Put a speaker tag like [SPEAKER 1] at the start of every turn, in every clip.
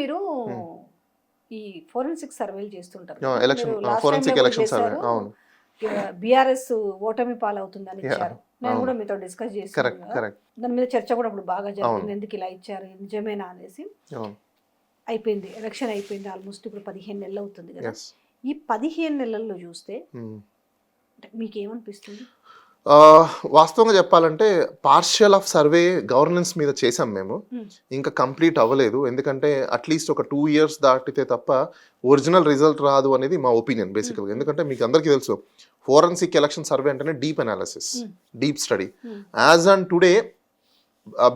[SPEAKER 1] మీరు ఈ ఫోరెన్సిక్ సర్వేలు చేస్తుంటారు.
[SPEAKER 2] ఎలక్షన్
[SPEAKER 1] మీరు last
[SPEAKER 2] ఫోరెన్సిక్
[SPEAKER 1] time లో
[SPEAKER 2] ఎలక్షన్ సర్వే
[SPEAKER 1] చేశారు.
[SPEAKER 2] అవును
[SPEAKER 1] బీఆర్ఎస్ ఓటమి పాలవుతుందని ఇచ్చారు. నేను
[SPEAKER 2] అవును.
[SPEAKER 1] కూడా మీతో డిస్కస్ చేశాను
[SPEAKER 2] కరెక్ట్
[SPEAKER 1] కదా.
[SPEAKER 2] కరెక్ట్
[SPEAKER 1] దాని మీద చర్చ కూడా ఇప్పుడు బాగా జరిగింది.
[SPEAKER 2] అవును.
[SPEAKER 1] ఎందుకు ఇలా ఇచ్చారు, నిజమేనా అనేసి.
[SPEAKER 2] అవును
[SPEAKER 1] అయిపోయింది, ఎలక్షన్ అయిపోయింది, ఆల్మోస్ట్ ఇప్పుడు 15 నెలలు అవుతుంది కదా.
[SPEAKER 2] ఎస్
[SPEAKER 1] ఈ 15 నెలల్లో చూస్తే మీకు ఏమనిపిస్తుంది?
[SPEAKER 2] వాస్తవంగా చెప్పాలంటే పార్షియల్ ఆఫ్ సర్వే గవర్నెన్స్ మీద చేసాం మేము, ఇంకా కంప్లీట్ అవ్వలేదు. ఎందుకంటే అట్లీస్ట్ ఒక 2 years దాటితే తప్ప ఒరిజినల్ రిజల్ట్ రాదు అనేది మా ఒపీనియన్ బేసికల్గా. ఎందుకంటే మీకు అందరికీ తెలుసు ఫోరెన్సిక్ ఎలక్షన్ సర్వే అంటేనే deep analysis, deep study. As on today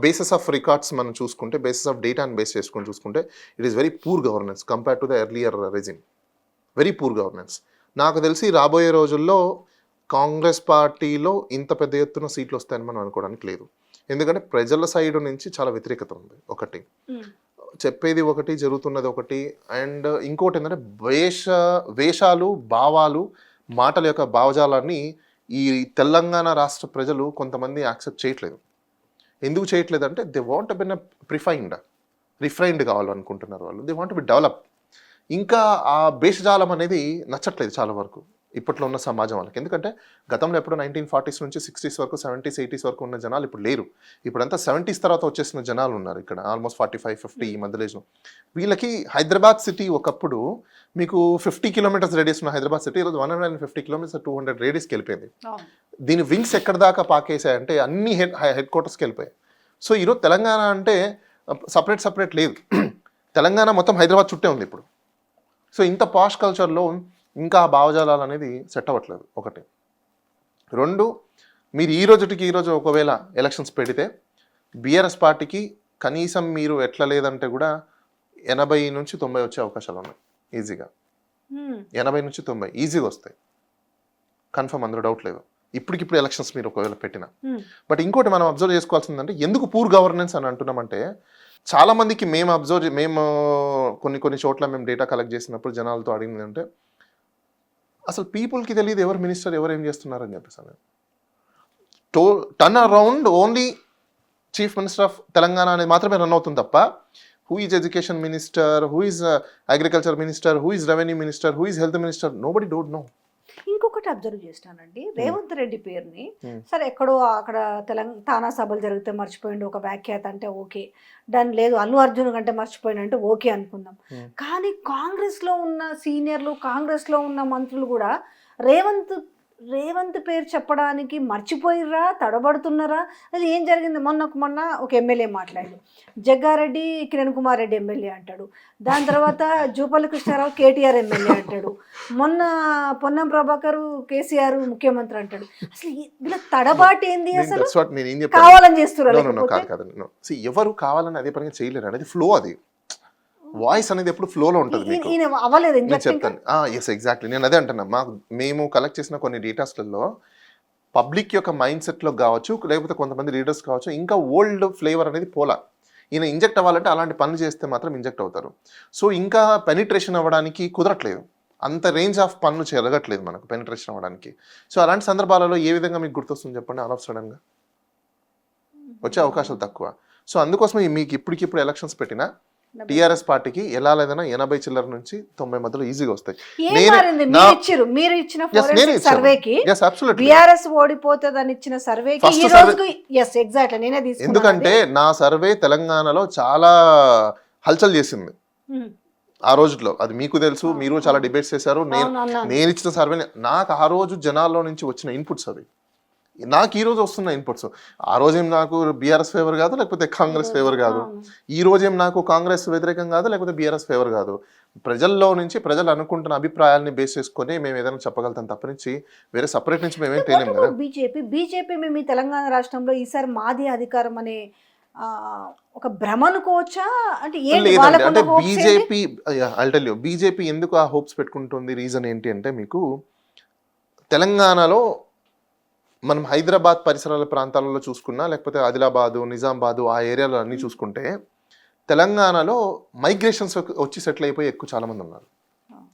[SPEAKER 2] basis of records మనం చూసుకుంటే, బేసిస్ ఆఫ్ డేటాని బేస్ చేసుకొని చూసుకుంటే it is very poor governance compare to the earlier regime. Very poor governance. నాకు తెలిసి రాబోయే రోజుల్లో కాంగ్రెస్ పార్టీలో ఇంత పెద్ద ఎత్తున సీట్లు వస్తాయని మనం అనుకోవడానికి లేదు. ఎందుకంటే ప్రజల సైడ్ నుంచి చాలా వ్యతిరేకత ఉంది. ఒకటి చెప్పేది ఒకటి, జరుగుతున్నది ఒకటి. అండ్ ఇంకోటి ఏంటంటే వేషాలు, భావాలు, మాటల యొక్క భావజాలాన్ని ఈ తెలంగాణ రాష్ట్ర ప్రజలు కొంతమంది యాక్సెప్ట్ చేయట్లేదు. ఎందుకు చేయట్లేదు అంటే దే వాంట్ బి రిఫైన్డ్ కావాలనుకుంటున్నారు వాళ్ళు. They want be develop. ఇంకా ఆ భేషజాలం అనేది నచ్చట్లేదు చాలా వరకు ఇప్పట్లో ఉన్న సమాజం వాళ్ళకి. ఎందుకంటే గతంలో ఎప్పుడో 1940s నుంచి 60s వరకు, 70s 80s వరకు ఉన్న జనాలు ఇప్పుడు లేరు. ఇప్పుడంతా 70s తర్వాత వచ్చేసిన జనాలు ఉన్నారు ఇక్కడ, ఆల్మోస్ట్ 45-50 ఈ మధ్యలో. వీళ్ళకి హైదరాబాద్ సిటీ ఒకప్పుడు మీకు 50 kilometers రేడియస్ ఉన్న హైదరాబాద్ సిటీ ఈరోజు 150 kilometers 200 రేడియస్కి వెళ్ళిపోయింది. దీని వింగ్స్ ఎక్కడి దాకా పాకేసాయంటే అన్ని హెడ్ క్వార్టర్స్కి వెళ్ళిపోయాయి. సో ఈరోజు తెలంగాణ అంటే సపరేట్ లేదు. తెలంగాణ మొత్తం హైదరాబాద్ చుట్టే ఉంది ఇప్పుడు. సో ఇంత పాష్ కల్చర్లో ఇంకా ఆ భావజాలాలు అనేది సెట్ అవ్వట్లేదు. ఒకటి. 2, మీరు ఈ రోజు ఒకవేళ ఎలక్షన్స్ పెడితే బీఆర్ఎస్ పార్టీకి కనీసం మీరు ఎట్లా లేదంటే కూడా 80 నుంచి 90 వచ్చే అవకాశాలు ఉన్నాయి ఈజీగా. 80 నుంచి 90 ఈజీగా వస్తాయి, కన్ఫర్మ్, అందులో డౌట్ లేదు. ఇప్పటికిప్పుడు ఎలక్షన్స్ మీరు ఒకవేళ పెట్టినా. బట్ ఇంకోటి మనం అబ్జర్వ్ చేసుకోవాల్సిందంటే ఎందుకు పూర్ గవర్నెన్స్ అని అంటున్నామంటే, చాలా మందికి మేము కొన్ని చోట్ల మేము డేటా కలెక్ట్ చేసినప్పుడు జనాలతో అడిగింది అంటే అసలు పీపుల్కి తెలియదు ఎవరు మినిస్టర్, ఎవరు ఏం చేస్తున్నారని చెప్పేసి. Turn around only chief minister of Telangana అనేది మాత్రమే రన్ అవుతుంది తప్ప who is education minister, who is agriculture minister, who is revenue minister, who is health minister, nobody don't know.
[SPEAKER 1] ఇంకొకటి అబ్జర్వ్ చేస్తానండి, రేవంత్ రెడ్డి పేరుని సరే ఎక్కడో అక్కడ తెలంగాణ సభలు జరిగితే మర్చిపోయిండు ఒక వ్యాఖ్యాత అంటే ఓకే, దాని లేదు అల్లు అర్జున్ కంటే మర్చిపోయిన అంటే ఓకే అనుకుందాం. కానీ కాంగ్రెస్లో ఉన్న సీనియర్లు, కాంగ్రెస్లో ఉన్న మంత్రులు కూడా రేవంత్ పేరు చెప్పడానికి మర్చిపోయిర్రా, తడబడుతున్నారా? అది ఏం జరిగింది? మొన్న ఒక ఎమ్మెల్యే మాట్లాడాడు, జగ్గారెడ్డి కిరణ్ కుమార్ రెడ్డి ఎమ్మెల్యే అంటాడు, దాని తర్వాత జూపల్లి కృష్ణారావు కేటీఆర్ ఎమ్మెల్యే అంటాడు, మొన్న పొన్నం ప్రభాకర్ కేసీఆర్ ముఖ్యమంత్రి అంటాడు. అసలు వీళ్ళ తడబాటు ఏంది? అసలు కావాలని చేస్తున్నారు.
[SPEAKER 2] ఎవరు కావాలని అదే పనిగా చేయలేరు అనేది ఫ్లో. అది వాయిస్ అనేది ఎప్పుడు ఫ్లోలో ఉంటుంది. నేను చెప్తాను. ఎస్ ఎగ్జాక్ట్లీ, నేను అదే అంటున్నా. మేము కలెక్ట్ చేసిన కొన్ని డేటాస్లలో పబ్లిక్ యొక్క మైండ్ సెట్లో కావచ్చు, లేకపోతే కొంతమంది లీడర్స్ కావచ్చు, ఇంకా ఓల్డ్ ఫ్లేవర్ అనేది పోలా. ఈయన ఇంజెక్ట్ అవ్వాలంటే అలాంటి పనులు చేస్తే మాత్రం ఇంజెక్ట్ అవుతారు. సో ఇంకా పెనిట్రేషన్ అవ్వడానికి కుదరట్లేదు, అంత రేంజ్ ఆఫ్ పనులు జరగట్లేదు మనకు పెనిట్రేషన్ అవ్వడానికి. సో అలాంటి సందర్భాలలో ఏ విధంగా మీకు గుర్తొస్తుంది చెప్పండి? ఆల్ ఆఫ్ సడన్గా వచ్చే అవకాశాలు తక్కువ. సో అందుకోసం మీకు ఇప్పటికిప్పుడు ఎలక్షన్స్ పెట్టినా టీఆర్ఎస్ పార్టీకి ఎలా లేదన్నా 80 చిల్లర నుంచి 90 మధ్యలో ఈజీగా వస్తాయి.
[SPEAKER 1] మీరు ఇచ్చిన సర్వేకి బీఆర్ఎస్ ఓడిపోతుందని ఇచ్చిన సర్వేకి ఎగ్జాక్ట్లీ నేనే తీసుకున్నాను.
[SPEAKER 2] ఎందుకంటే నా సర్వే తెలంగాణలో చాలా హల్చల్ చేసింది ఆ రోజుల్లో. అది మీకు తెలుసు, మీరు చాలా డిబేట్స్ చేశారు. నేను ఇచ్చిన సర్వే నాకు ఆ రోజు జనాల్లో నుంచి వచ్చిన ఇన్పుట్స్ అవి నాకు ఈ రోజు వస్తున్న ఇన్పుట్స్. ఆ రోజేం నాకు బీఆర్ఎస్ ఫేవర్ కాదు, లేకపోతే కాంగ్రెస్ ఫేవర్ కాదు. ఈ రోజేం నాకు కాంగ్రెస్ వ్యతిరేకం కాదు, లేకపోతే బీఆర్ఎస్ ఫేవర్ కాదు. ప్రజల్లో నుంచి ప్రజలు అనుకుంటున్న అభిప్రాయాలని బేస్ చేసుకొని మేము ఏదైనా చెప్పగలుగుతాం తప్ప నుంచి వేరే సపరేట్ నుంచి మేమేం తెలియము కదా.
[SPEAKER 1] బీజేపీ మేము ఈ తెలంగాణ రాష్ట్రంలో ఈసారి మాది అధికారం అనే ఒక భ్రమ అనుకోవచ్చా? అంటే
[SPEAKER 2] బీజేపీ ఎందుకు ఆ హోప్స్ పెట్టుకుంటుంది? రీజన్ ఏంటి అంటే, మీకు తెలంగాణలో మనం హైదరాబాద్ పరిసరాల ప్రాంతాలలో చూసుకున్నా, లేకపోతే ఆదిలాబాదు, నిజామాబాదు ఆ ఏరియాలో అన్నీ చూసుకుంటే తెలంగాణలో మైగ్రేషన్స్ వచ్చి సెటిల్ అయిపోయి చాలా మంది ఉన్నారు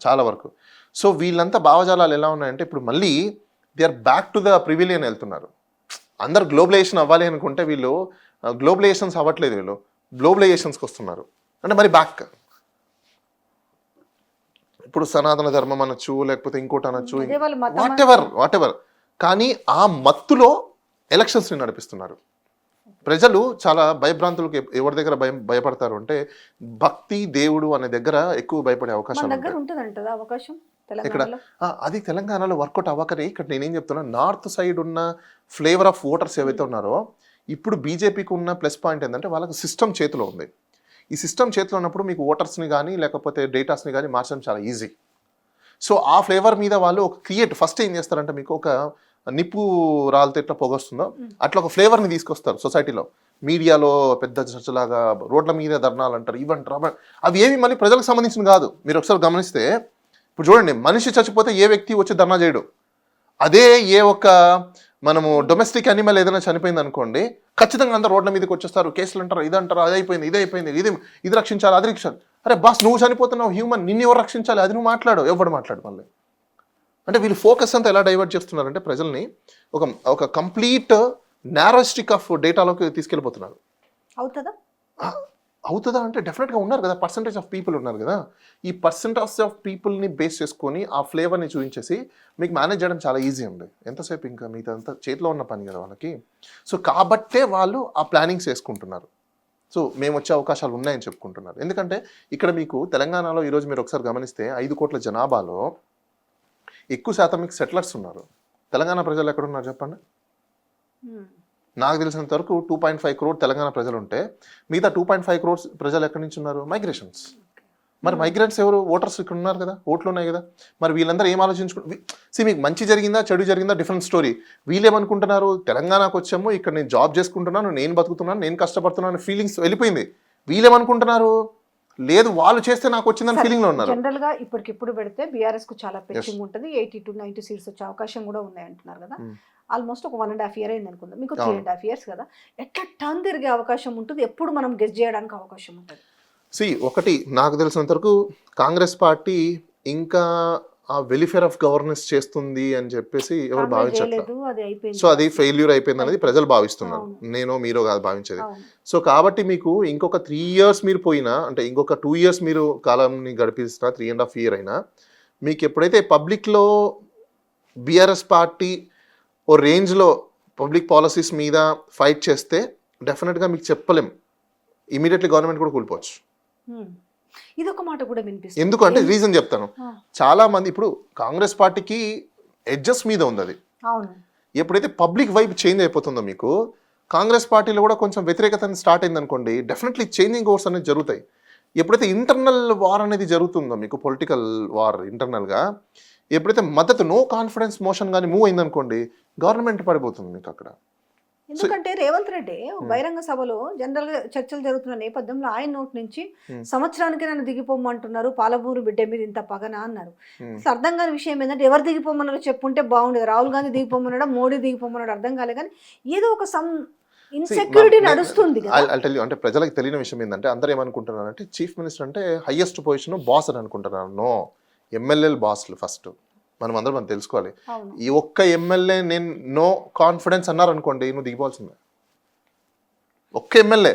[SPEAKER 2] చాలా వరకు. సో వీళ్ళంతా భావజాలాలు ఎలా ఉన్నాయంటే ఇప్పుడు మళ్ళీ they are back to the pavilion వెళ్తున్నారు. అందరు గ్లోబలైజేషన్ అవ్వాలి అనుకుంటే వీళ్ళు గ్లోబలైజేషన్స్ అవ్వట్లేదు, వీళ్ళు గ్లోబలైజేషన్స్కి వస్తున్నారు. అంటే మరి బ్యాక్ ఇప్పుడు సనాతన ధర్మం అనొచ్చు, లేకపోతే ఇంకోటి అనొచ్చు,
[SPEAKER 1] అదే వాళ్ళు మతం
[SPEAKER 2] వాట్ ఎవర్. కానీ ఆ మత్తులో ఎలక్షన్స్ని నడిపిస్తున్నారు. ప్రజలు చాలా భయభ్రాంతులకు ఎవరి దగ్గర భయపడతారు అంటే భక్తి, దేవుడు అనే దగ్గర ఎక్కువ భయపడే
[SPEAKER 1] మన
[SPEAKER 2] అవకాశాలు
[SPEAKER 1] దగ్గర
[SPEAKER 2] ఉంటాయి.
[SPEAKER 1] ఉంటుందంటదా అవకాశం
[SPEAKER 2] ఇక్కడ
[SPEAKER 1] తెలంగాణలో?
[SPEAKER 2] అది తెలంగాణలో వర్కౌట్ అవ్వకనే ఇక్కడ నేనేం చెప్తున్నా, నార్త్ సైడ్ ఉన్న ఫ్లేవర్ ఆఫ్ ఓటర్స్ ఏవైతే ఉన్నారో, ఇప్పుడు బీజేపీకి ఉన్న ప్లస్ పాయింట్ ఏంటంటే వాళ్ళకి సిస్టమ్ చేతిలో ఉంది. ఈ సిస్టమ్ చేతిలో ఉన్నప్పుడు మీకు ఓటర్స్ని కానీ లేకపోతే డేటాస్ని కానీ మార్చడం చాలా ఈజీ. సో ఆ ఫ్లేవర్ మీద వాళ్ళు ఒక ఫస్ట్ ఏం చేస్తారంటే, మీకు ఒక నిప్పు రాలితే ఎట్లా పొగొస్తుందో అట్లా ఒక ఫ్లేవర్ని తీసుకొస్తారు సొసైటీలో. మీడియాలో పెద్ద చర్చలాగా రోడ్ల మీద ధర్నాలు అంటారు, ఇవంటారు, అవి ఏవి మళ్ళీ ప్రజలకు సంబంధించిన కాదు. మీరు ఒకసారి గమనిస్తే ఇప్పుడు చూడండి, మనిషి చచ్చిపోతే ఏ వ్యక్తి వచ్చి ధర్నా చేయడు. అదే ఏ ఒక్క మనము డొమెస్టిక్ యానిమల్ ఏదైనా చనిపోయింది అనుకోండి, ఖచ్చితంగా అందరూ రోడ్ల మీదకి వచ్చేస్తారు, కేసులు అంటారు, ఇదంటారు, అది అయిపోయింది, ఇది అయిపోయింది, ఇది రక్షించాలి, అది రక్షించాలి. అరే బాస్, నువ్వు చనిపోతున్నావు, హ్యూమన్, నిన్ను ఎవరు రక్షించాలి, అది నువ్వు మాట్లాడు, ఎవడు మాట్లాడు మళ్ళీ. అంటే వీళ్ళు ఫోకస్ అంతా ఎలా డైవర్ట్ చేస్తున్నారంటే ప్రజల్ని ఒక కంప్లీట్ నారోస్టిక్ ఆఫ్ డేటాలోకి తీసుకెళ్ళిపోతున్నారు. అవుతుందా అంటే డెఫినెట్గా ఉన్నారు కదా, పర్సంటేజ్ ఆఫ్ పీపుల్ ఉన్నారు కదా. ఈ పర్సంటేజ్ ఆఫ్ పీపుల్ని బేస్ చేసుకొని ఆ ఫ్లేవర్ని చూపించేసి మీకు మేనేజ్ చేయడం చాలా ఈజీ ఉంది. ఎంతసేపు ఇంకా మీదంతా చేతిలో ఉన్న పని కదా వాళ్ళకి. సో కాబట్టే వాళ్ళు ఆ ప్లానింగ్స్ వేసుకుంటున్నారు. సో మేము వచ్చే అవకాశాలు ఉన్నాయని చెప్పుకుంటున్నారు. ఎందుకంటే ఇక్కడ మీకు తెలంగాణలో ఈరోజు మీరు ఒకసారి గమనిస్తే 5 కోట్ల జనాభాలో ఎక్కువ శాతం మీకు సెటిలర్స్ ఉన్నారు. తెలంగాణ ప్రజలు ఎక్కడున్నారు చెప్పండి? నాకు తెలిసినంత వరకు 2.5 crore తెలంగాణ ప్రజలు ఉంటే మిగతా 2.5 crores ప్రజలు ఎక్కడి నుంచి ఉన్నారు? మైగ్రేషన్స్. మరి మైగ్రెంట్స్ ఎవరు? ఓటర్స్ ఇక్కడ ఉన్నారు కదా, ఓట్లు ఉన్నాయి కదా. మరి వీళ్ళందరూ ఏం ఆలోచించుకుంటారు? మీకు మంచి జరిగిందా చెడు జరిగిందా డిఫరెంట్ స్టోరీ. వీళ్ళేమనుకుంటున్నారు, తెలంగాణకు వచ్చాము, ఇక్కడ నేను జాబ్ చేసుకుంటున్నాను, నేను బతుకుతున్నాను, నేను కష్టపడుతున్నాను ఫీలింగ్స్ వెళ్ళిపోయింది. వీళ్ళేమనుకుంటున్నారు, లేదు వాళ్ళు చేస్తే నాకు వచ్చిందని ఫీలింగ్ లో ఉన్నారు.
[SPEAKER 1] జనరల్ గా ఇప్పటికిప్పుడు పెడితే బీఆర్ఎస్ కు చాలా పెంచింగ్ ఉంటుంది, 80 to 90 సీట్స్ వచ్చే అవకాశం కూడా ఉన్నాయి అంటున్నారు కదా. ఆల్మోస్ట్ ఒక 1.5 year అయింది అనుకుందాం, మీకు 3.5 years కదా. ఎట్లా టర్న్ తిరిగే అవకాశం ఉంటుంది, ఎప్పుడు మనం గెస్ చేయడానికి అవకాశం ఉంటుంది?
[SPEAKER 2] ఒకటి నాకు తెలిసినంత వరకు కాంగ్రెస్ పార్టీ ఇంకా ఆ వెలిఫేర్ ఆఫ్ గవర్నెన్స్ చేస్తుంది అని చెప్పేసి ఎవరు భావించట్లేదు. సో అది ఫెయిల్యూర్ అయిపోయింది అనేది ప్రజలు భావిస్తున్నారు, నేను మీరు కాదు భావించేది. సో కాబట్టి మీకు ఇంకొక 3 years మీరు పోయినా, అంటే ఇంకొక 2 years మీరు కాలంని గడిపిస్తున్నా, 3.5 years అయినా మీకు ఎప్పుడైతే పబ్లిక్లో బీఆర్ఎస్ పార్టీ ఓ రేంజ్లో పబ్లిక్ పాలసీస్ మీద ఫైట్ చేస్తే డెఫినెట్గా మీకు చెప్పలేం, ఇమీడియట్లీ గవర్నమెంట్ కూడా కూలిపోవచ్చు.
[SPEAKER 1] ఇది ఒక మాట కూడా వినిపిస్తుంది.
[SPEAKER 2] ఎందుకంటే రీజన్ చెప్తాను. చాలా మంది ఇప్పుడు కాంగ్రెస్ పార్టీకి ఎడ్జెస్ మీద ఉంది అది. ఎప్పుడైతే పబ్లిక్ వైబ్ చేంజ్ అయిపోతుందో మీకు కాంగ్రెస్ పార్టీలో కూడా కొంచెం వ్యతిరేకత స్టార్ట్ అయింది అనుకోండి, డెఫినెట్లీ చేంజింగ్ ఓవర్స్ అనేది జరుగుతాయి. ఎప్పుడైతే ఇంటర్నల్ వార్ అనేది జరుగుతుందో మీకు, పొలిటికల్ వార్ ఇంటర్నల్గా, ఎప్పుడైతే మద్దతు నో కాన్ఫిడెన్స్ మోషన్ కానీ మూవ్ అయిందనుకోండి, గవర్నమెంట్ పడిపోతుంది మీకు అక్కడ.
[SPEAKER 1] ఎందుకంటే రేవంత్ రెడ్డి బహిరంగ సభలో జనరల్ గా చర్చలు జరుగుతున్న నేపథ్యంలో ఆయన నోటి నుంచి సంవత్సరానికి నన్ను దిగిపోమంటున్నారు, పాలమూరు బిడ్డ మీద ఇంత పగన అన్నారు. అర్థం కాని విషయం ఏంటంటే ఎవరు దిగిపోమన్నారో చెప్పుంటే బాగుండేది. రాహుల్ గాంధీ దిగిపోమన్నాడా, మోడీ దిగిపోమన్నాడు అర్థం కాలే, కానీ ఏదో ఒక ఇన్సెక్యూరిటీ నడుస్తుంది.
[SPEAKER 2] అంటే ప్రజలకు తెలియని విషయం ఏంటంటే అందరూ ఏమనుకుంటున్నారు అంటే చీఫ్ మినిస్టర్ అంటే హైయెస్ట్ పొజిషన్ బాస్ అని అనుకుంటున్నారు. నో, ఎమ్మెల్యేలు బాస్లు ఫస్ట్ మనం అందరం తెలుసుకోవాలి. ఈ ఒక్క ఎమ్మెల్యే నేను నో కాన్ఫిడెన్స్ అన్నారు అనుకోండి, నువ్వు దిగిపోవాల్సిందే. ఒక్క ఎమ్మెల్యే,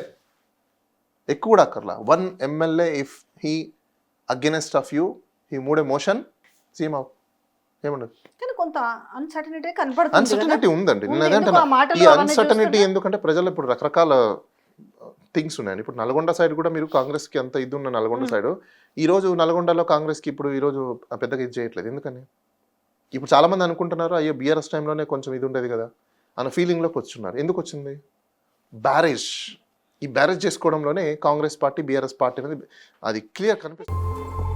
[SPEAKER 2] ఎక్కువ కూడా అక్కర్లా, 1 MLA if he against of you he moved a motion seem out, ఏముండదు.
[SPEAKER 1] కానీ కొంత అన్సర్టనిటీ కనపడుతుంది.
[SPEAKER 2] అన్సర్టనిటీ ఉందండి. నేను అదేంటే ఈ అన్సర్టనిటీ ఎందుకంటే ప్రజలు ఇప్పుడు రకరకాల థింగ్స్ ఉన్నాయండి. ఇప్పుడు నల్గొండ సైడ్ కూడా మీరు కాంగ్రెస్కి అంత ఇది ఉన్న నల్గొండ సైడ్, ఈరోజు నల్గొండలో కాంగ్రెస్కి ఇప్పుడు ఈరోజు పెద్దగా ఇది చేయట్లేదు. ఎందుకని ఇప్పుడు చాలామంది అనుకుంటున్నారు, అయ్యో బీఆర్ఎస్ టైంలోనే కొంచెం ఇది ఉండేది కదా అన్న ఫీలింగ్లోకి వచ్చున్నారు. ఎందుకు వచ్చింది? బ్యారేజ్. ఈ బ్యారేజ్ చేసుకోవడంలోనే కాంగ్రెస్ పార్టీ బీఆర్ఎస్ పార్టీ అనేది అది క్లియర్ కనిపిస్తుంది.